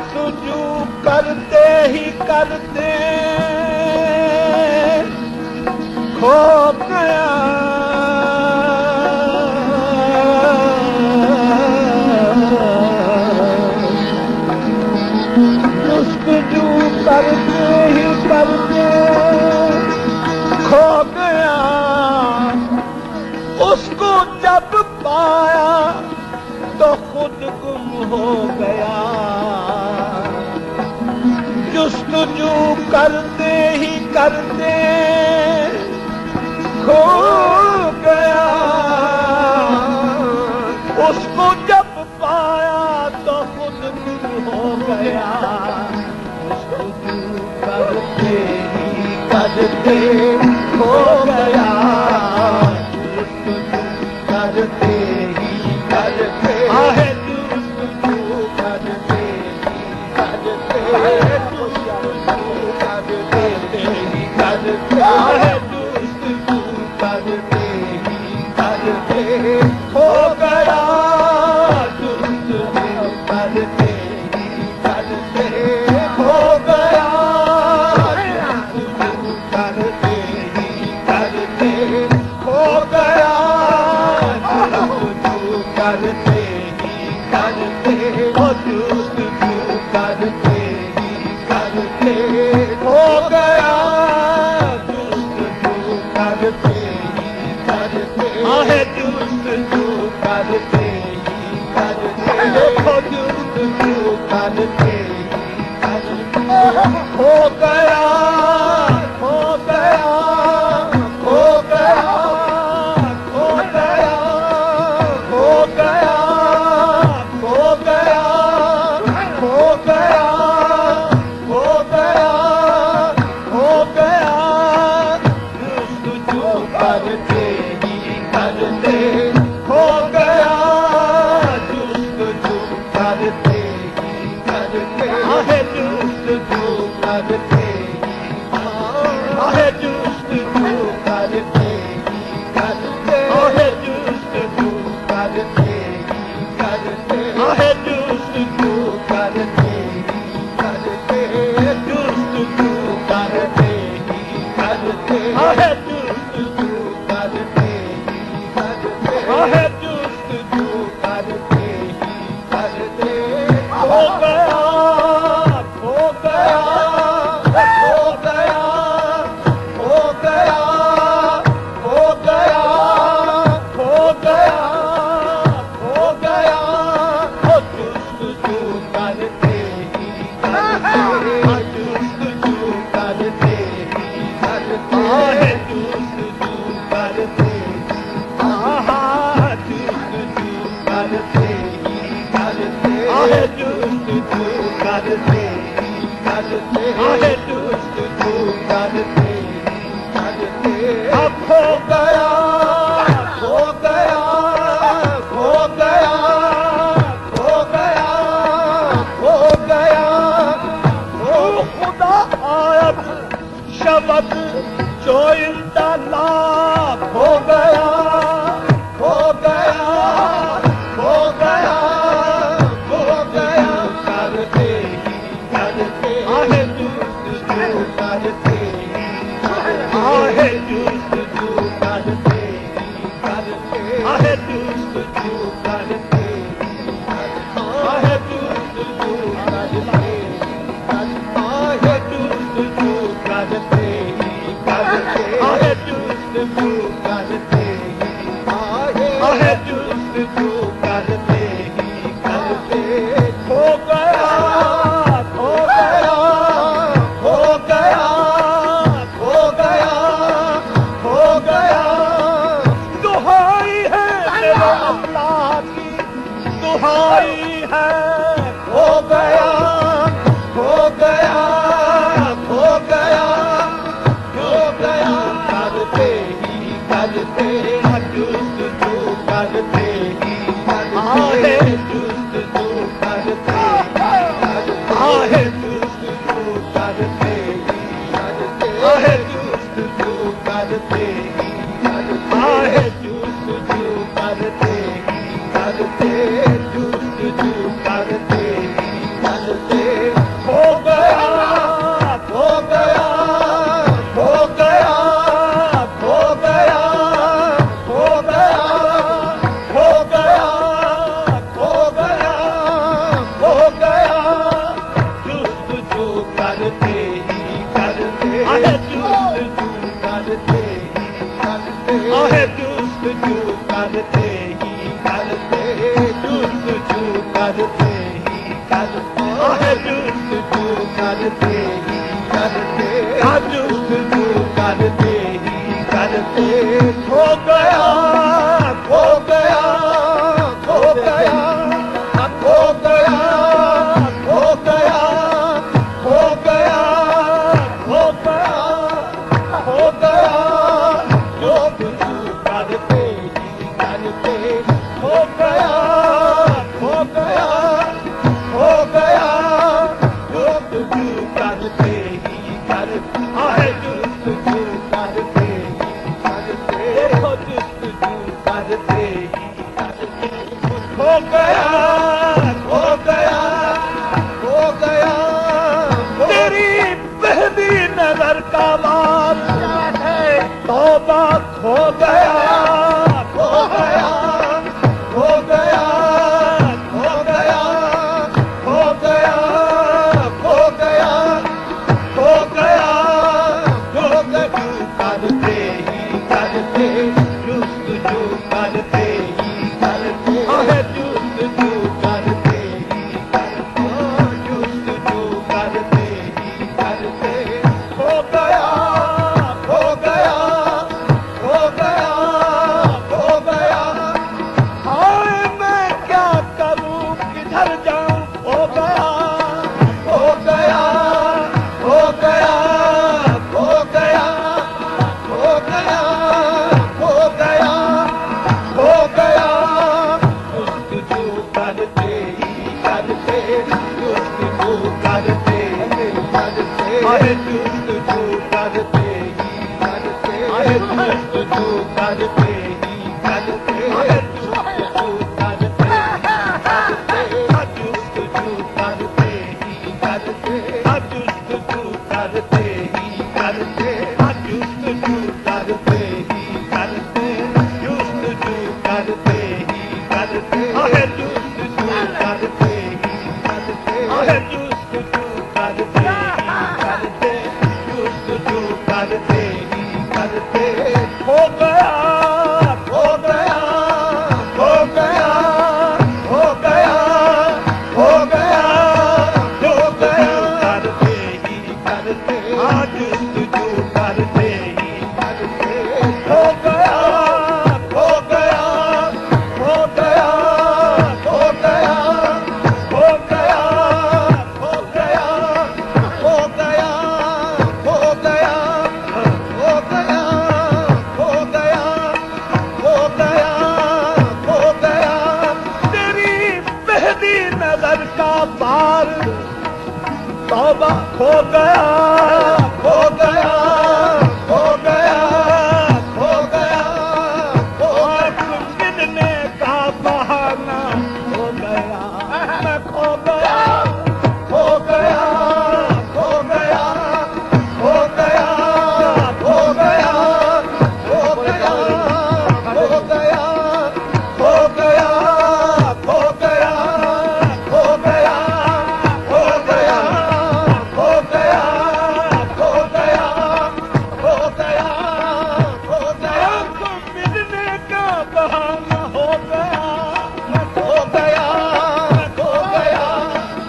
جستجو کرتے ہی کرتے کھو گیا جستجو کرتے ہی کرتے کھو گیا اس کو جب پایا تو خود گم ہو گیا جستجو کرتے ہی کرتے کھو گیا اس کو جب پایا تو خود گم ہو گیا جستجو کرتے ہی کرتے کھو گیا جستجو کرتے ہی کرتے جستجو کرتے ہی کرتے کرتے ہی کرتے ہو گیا جستجو کرتے ہی کرتے ہو گیا جستجو کرتے ہی کرتے ہو گیا جستجو کرتے ہی کرتے جستجو کرتے ہی کرتے ہو گیا جستجو کرتے ہی کرتے جستجو کرتے ہی کرتے جستجو کرتے ہی کرتے ہو گیا ہو گیا ہو گیا ہو گیا ہو گیا ہو گیا ہو گیا ہو گیا ہو گیا جستجو کرتے ہی کرتے ہو گیا جستجو کرتے ہی کرتے جستجو کرتے جستجو کرتے ہی کرتے جستجو کرتے ہی کرتے جستجو کرتے ہی کرتے جستجو کرتے ہی کرتے جستجو کرتے ہی کرتے جستجو کرتے ہی کرتے ہو گیا ہو گیا ہو گیا ہو گیا ہو گیا ہو گیا ہو گیا جستجو کرتے ہی کرتے جستجو کرتے ہی کرتے جستجو کرتے جستجو کرتے ہی کرتے جستجو کرتے ہی کرتے جستجو کرتے ہی کرتے اب ہو گیا ہو گیا ہو گیا ہو گیا ہو گیا او خدا آیت شبد جو انطلاق ہو گیا ہو گیا ہو گیا ہو گیا کرتے ہی کرتے جستجو کرتے ہی جستجو کرتے ہی کرتے جستجو کرتے ہی جستجو کرتے جستجو کرتے ہی کرتے جستجو کرتے ہی جستجو کرتے ہی کرتے ہو گیا ہو گیا ہو گیا ہو گیا ہو گیا دہائی ہے اللہ کی دہائی ہے ہو گیا جستجو کرتے ہی کرتے جستجو کرتے ہی کرتے کھو گیا کھو گیا کھو گیا کھو گیا کھو گیا کھو گیا کھو گیا کھو گیا جستجو کرتے ہی کرتے کھو گیا کھو گیا ہو گیا جستجو کرتے ہی کرتے جستجو کرتے ہی کرتے جستجو کرتے ہی کرتے ہو گیا ہو گیا ہو گیا تیری پہلی نظر کا بات ہے توبہ کھو گیا کھو گیا کھو گیا کھو گیا کھو گیا کھو گیا کھو گیا جستجو کرتے ہی کرتے جستجو کرتے ہی کرتے جستجو کرتے ہی کرتے جستجو کرتے ہی کرتے ہو گیا ہو گیا ہو گیا ہو گیا ہائے میں کیا کروں کدھر جاؤں ہو گیا ہو گیا ہو گیا ہو گیا ہو گیا ہو گیا ہو گیا جستجو کرتے ہی کرتے جستجو کرتے ہی کرتے جستجو کرتے ہی کرتے جستجو کرتے ہی کرتے جستجو کرتے جستجو کرتے ہی کرتے جستجو کرتے ہی کرتے جستجو کرتے ہی کرتے جستجو کرتے ہی کرتے جستجو کرتے ہی کرتے جستجو کرتے ہی کرتے جستجو کرتے ہی کرتے ہو گیا ہو گیا ہو گیا ہو گیا ہو گیا ہو گیا کرتے ہی کرتے جستجو کرتے ہی کرتے ہو گیا ہو گیا ہو گیا ہو گیا ہو گیا ہو گیا ہو گیا ہو گیا ہو گیا ہو گیا ہو گیا ہو گیا تیری پہلی نظر کا بار توبہ کھو گیا کھو گیا کھو گیا کھو گیا ملنے کا بہانہ ہو گیا میں کھو گیا کھو گیا کھو گیا کھو گیا کھو گیا کھو گیا کھو گیا کھو گیا کھو گیا کھو گیا کھو گیا کھو گیا کھو گیا کھو گیا کھو گیا ملنے کا بہانہ ہو گیا میں کھو گیا میں کھو گیا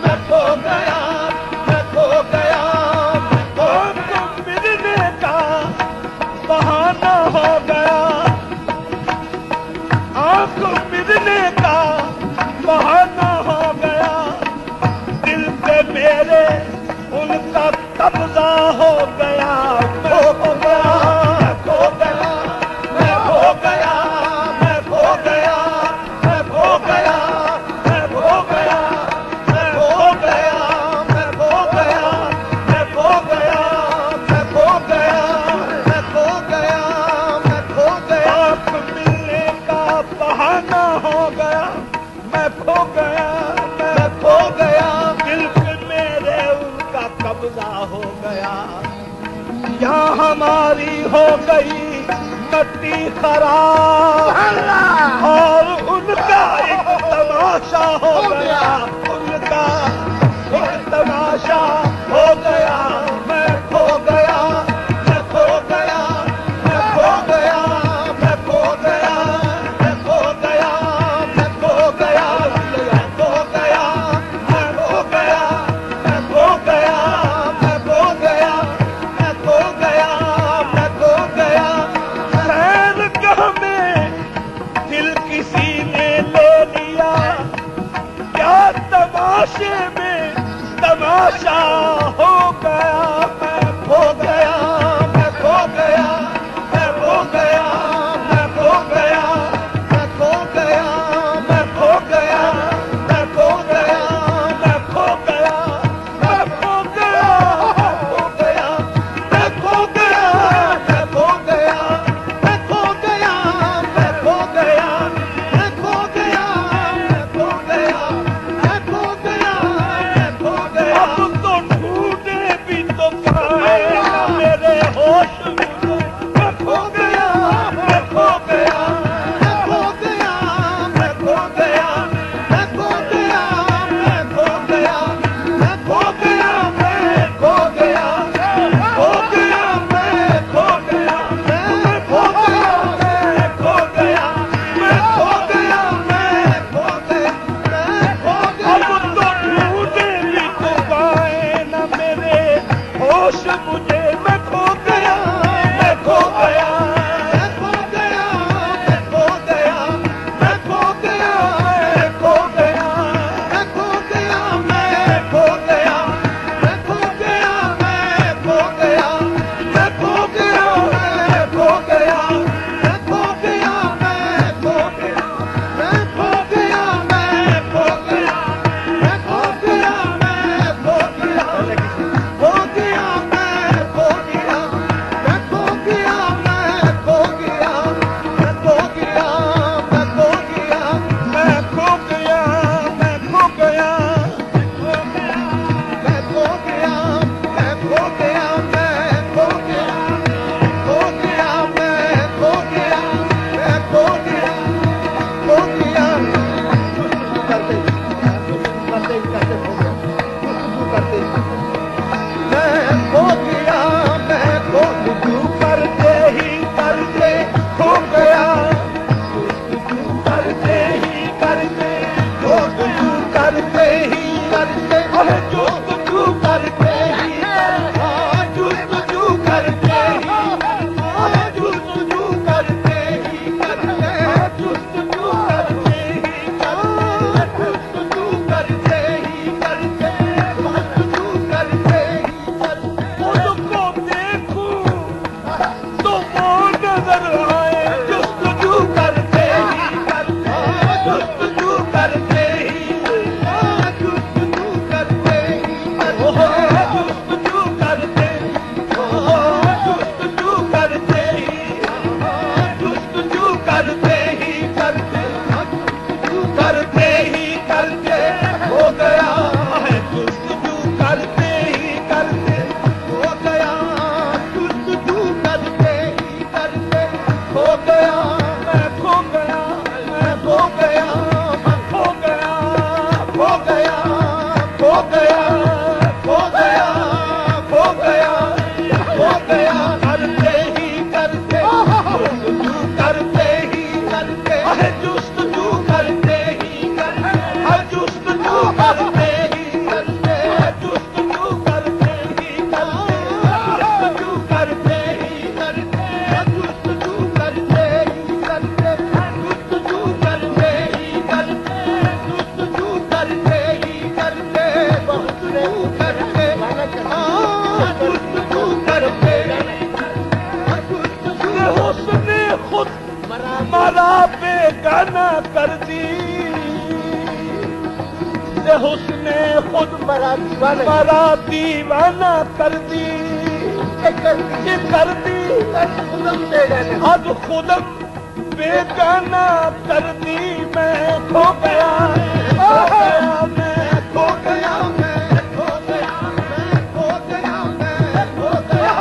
میں کھو گیا میں کھو گیا ملنے کا بہانہ ہو گیا آپ کو ملنے کا بہانہ ہو گیا دل پہ میرے ان کا قبضہ ہو گیا میں کھو گیا کھو گیا میں کھو گیا میں کھو گیا میں کھو گیا میں کھو گیا میں کھو گیا میں کھو گیا میں کھو گیا میں کھو گیا میں کھو گیا میں کھو گیا آپ ملنے کا بہانہ ہو گیا میں کھو گیا میں کھو گیا دل پہ میرے ان کا قبضہ ہو گیا یہاں ہماری ہو گئی مٹی خراب اور ان کا ایک تماشا ہو گیا ان کا ایک تماشا ہو گیا میں کھو گیا میں کھو گیا میں کھو گیا میں کھو گیا میں کھو گیا میں کھو گیا میں کھو گیا میں کھو گیا تماشا ہو گیا میں کھو گیا میں کھو گیا میں کھو گیا میں کھو گیا میں کھو گیا میں کھو گیا میں کھو گیا میں کھو گیا میں کھو گیا کھو گیا میں کھو گیا میں کھو گیا میں کھو گیا میں کھو گیا میں کھو گیا میں کھو گیا میں کھو گیا میں کھو گیا اب تو ڈھونڈے بھی تو پائے نہ میرے ہوش مجھے میں کھو گیا میں کھو گیا میں کھو گیا میں کھو گیا میں کھو گیا میں کھو گیا میں کھو گیا میں کھو گیا کھو گیا میں کھو گیا میں کھو گیا میں کھو گیا میں کھو گیا میں کھو گیا میں کھو گیا اب تو ڈھونڈے بھی تو پائے نہ میرے ہوش مجھے میں کھو گیا میں کھو گیا میں کھو گیا میں کھو گیا میں کھو گیا میں کھو گیا میں کھو گیا میں کھو گیا میں کھو گیا میں کھو گیا میں کھو گیا میں کھو گیا میں کھو گیا میں کھو گیا میں کھو گیا میں کھو گیا میں کھو گیا میں کھو گیا کھو گیا میں کھو گیا میں کھو گیا میں کھو گیا میں کھو گیا میں کھو گیا میں کھو گیا میں کھو گیا میں کھو گیا میں کھو گیا میں کھو گیا کھو گیا میں کھو گیا میں کھو گیا کھو گیا کرتے کرتے کرتے کرتے میں کھو گیا میں کھو کرتے ہی کرتے کھو گیا کرتے ہی کرتے کرتے ہی کرتے جو کرتے ہی جستجو کرتے ہی جستجو کرتے ہی جستجو کرتے ہی جستجو کرتے ہی کرتے جستجو کرتے ہی خود کو دیکھوں تو وہ نظر آئے جستجو کرتے ہی کرتے جستجو کرتے ہی جستجو کرتے ہی جستجو کرتے جستجو کرتے ہی جستجو کرتے ہی کرتے کرتے ہی کرتے ہو گیا ہے جستجو کرتے ہی کرتے ہو گیا جستجو کرتے ہی کرتے ہو گیا میں کھو گیا میں کھو گیا میں کھو گیا کھو گیا کھو گیا کھو گیا کھو گیا کھو گیا کرتے ہی کرتے جستجو کرتے ہی کرتے جستجو کرتے ہی کرتے جستجو کرتے ہی کرتے جستجو کرتے ہی کرتے جستجو کرتے ہی کرتے جستجو کرتے ہی کرتے جستجو کرتے ہی کرتے جستجو کرتے ہی کرتے جستجو کرتے جستجو کرتے حسن خود مرا بیگانہ کر دی حسن خود مرا دیوانہ کر دی کر دی اب خودم بیگانہ کر دی میں کھو گیا میں کھو گیا میں کھو گیا میں کھو گیا میں کھو گیا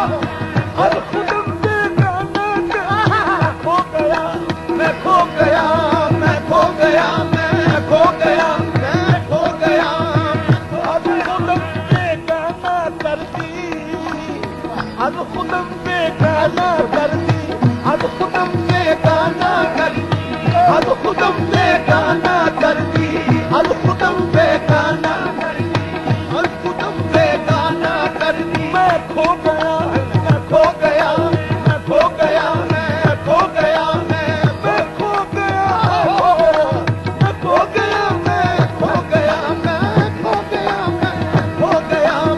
اب خودم بیگانہ کھو گیا میں کھو گیا میں کھو گیا میں کھو گیا میں کھو گیا اب خودم بیگانہ کر دی اب خودم بیگانہ کر دی اب خودم بیگانہ کر دی اب خودم بیگانہ کر دی اب خودم بیگانہ کر دی اب خودم بیگانہ کر دی میں کھو گیا میں کھو گیا میں کھو گیا میں کھو گیا میں کھو گیا میں کھو گیا میں کھو گیا میں کھو گیا میں کھو گیا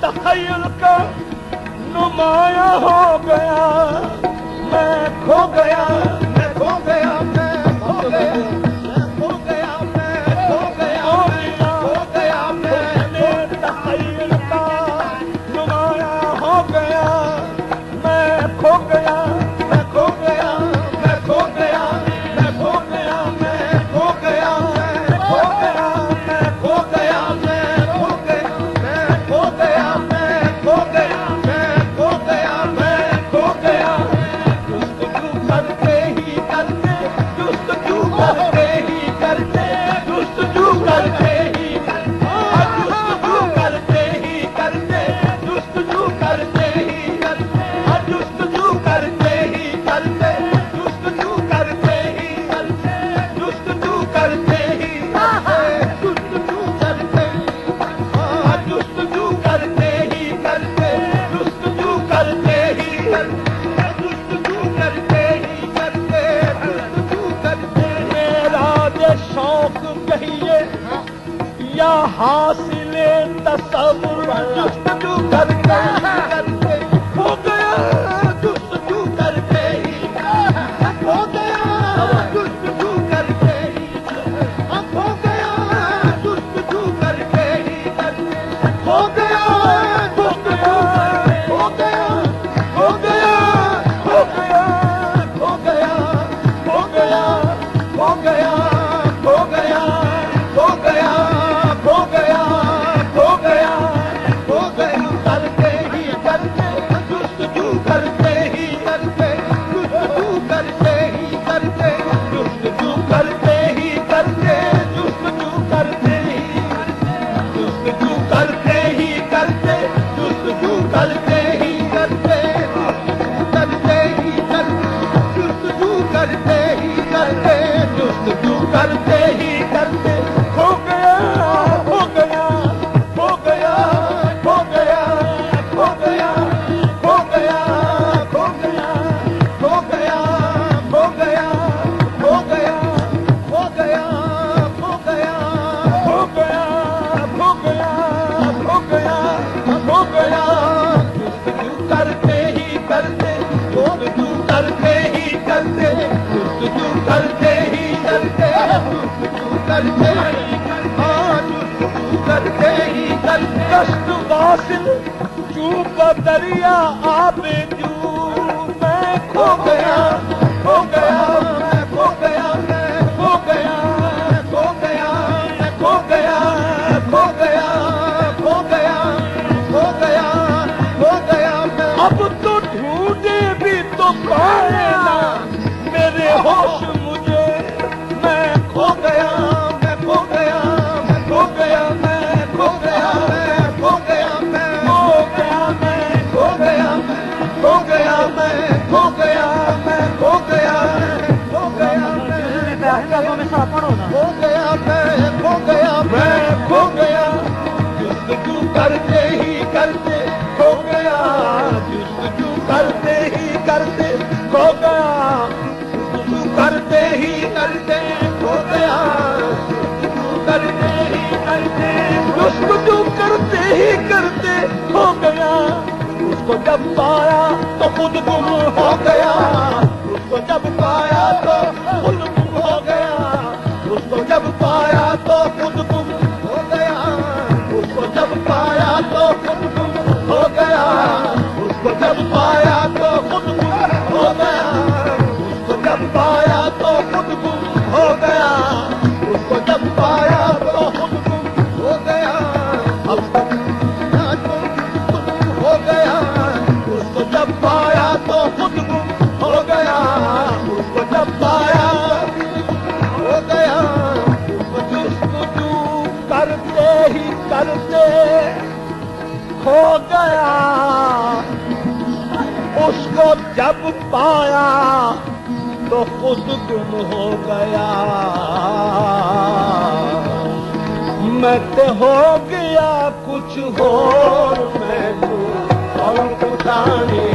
تخیل کا نمایاں ہو گیا میں کھو گیا میں کھو گیا میں کھو گیا میں کھو گیا میں کھو گیا کھو گیا میں تخیل کا نمایاں ہو گیا میں کھو گیا میں کھو گیا میں کھو گیا میں کھو گیا میں کھو گیا میں کھو گیا میں کھو گیا میں کھو گیا میں کھو گیا میں کھو گیا میں کھو گیا میں کھو گیا جستجو کرتے ہی کرتے جستجو کرتے ہی کرتے جستجو کرتے ہی جستجو کرتے ہی کرتے جستجو کرتے ہی کرتے جستجو کرتے ہی کرتے جستجو کرتے ہی کرتے جستجو کرتے ہی جستجو کرتے جستجو کرتے ہی کرتے جستجو کرتے ہی کرتے جستجو کرتے ہی کرتے جستجو کرتے میرا یہ شوق کہیے یا حاصل تصور جستجو کرتے ہی کرتے ہو گیا جستجو کرتے ہی ہو گیا جستجو کرتے ہی ہو گیا جستجو کرتے ہی ہو گیا ہو گیا ہو گیا ہو گیا ہو گیا ہو گیا ہو گیا ہو گیا ہو گیا ہو گیا ہو گیا ہو گیا ہو گیا کرتے ہی کرتے جستجو کرتے ہی کرتے جستجو کرتے ہی کرتے جستجو کرتے ہی کرتے جستجو کرتے ہی جستجو کرتے ہی کرتے جستجو کرتے ہی کرتے کرتے ہی کرتے جستجو کرتے ہی کرتے جستجو کرتے ہی کرتے ہو گیا ہو گیا ہو گیا ہو گیا ہو گیا ہو گیا ہو گیا ہو گیا ہو گیا ہو گیا ہو گیا ہو گیا ہو گیا ہو گیا ہو گیا ہو گیا جستجو کرتے ہی کرتے جستجو کرتے ہی کرتے جستجو کرتے ہی کرتے جستجو کرتے ہی جستجو کرتے ہی کرتے کشت واصل چوب دریا آب جو میں کھو گیا ہو گیا میں کھو گیا میں کھو گیا کھو گیا میں کھو گیا کھو گیا کھو گیا کھو گیا کھو گیا میں اب تو ڈھونڈے بھی تو پائے نا میرے ہوش مجھے میں کھو گیا میں کھو گیا میں کھو گیا میں کھو گیا میں کھو گیا میں کھو گیا میں کھو گیا میں کھو گیا میں کھو گیا میں کھو گیا میں کھو گیا میں کھو گیا میں کھو گیا جستجو کرتے ہی کرتے کھو گیا جستجو کرتے ہی کرتے کھو گیا جستجو کرتے ہی کرتے کھو گیا جستجو کرتے ہی کرتے جستجو کرتے ہی کرتے ہو گیا اس کو جب پایا تو خود گم ہو گیا اس کو جب پایا تو خود گم ہو گیا اس کو جب پایا تو خود گم ہو گیا اس کو جب پایا تو خود گم ہو گیا اس کو جب پایا تو خود گم ہو گیا اس کو جب پایا تو خود گم ہو گیا اس کو جب پایا تو خود گم ہو گیا اب ہو گیا اس کو جب پایا تو خود گم ہو گیا اس کو جب پایا ہو گیا جستجو کرتے ہی کرتے کھو گیا اس کو جب پایا تو خود گم ہو گیا میں تے ہو گیا کچھ اور میں تو اور پتا نہیں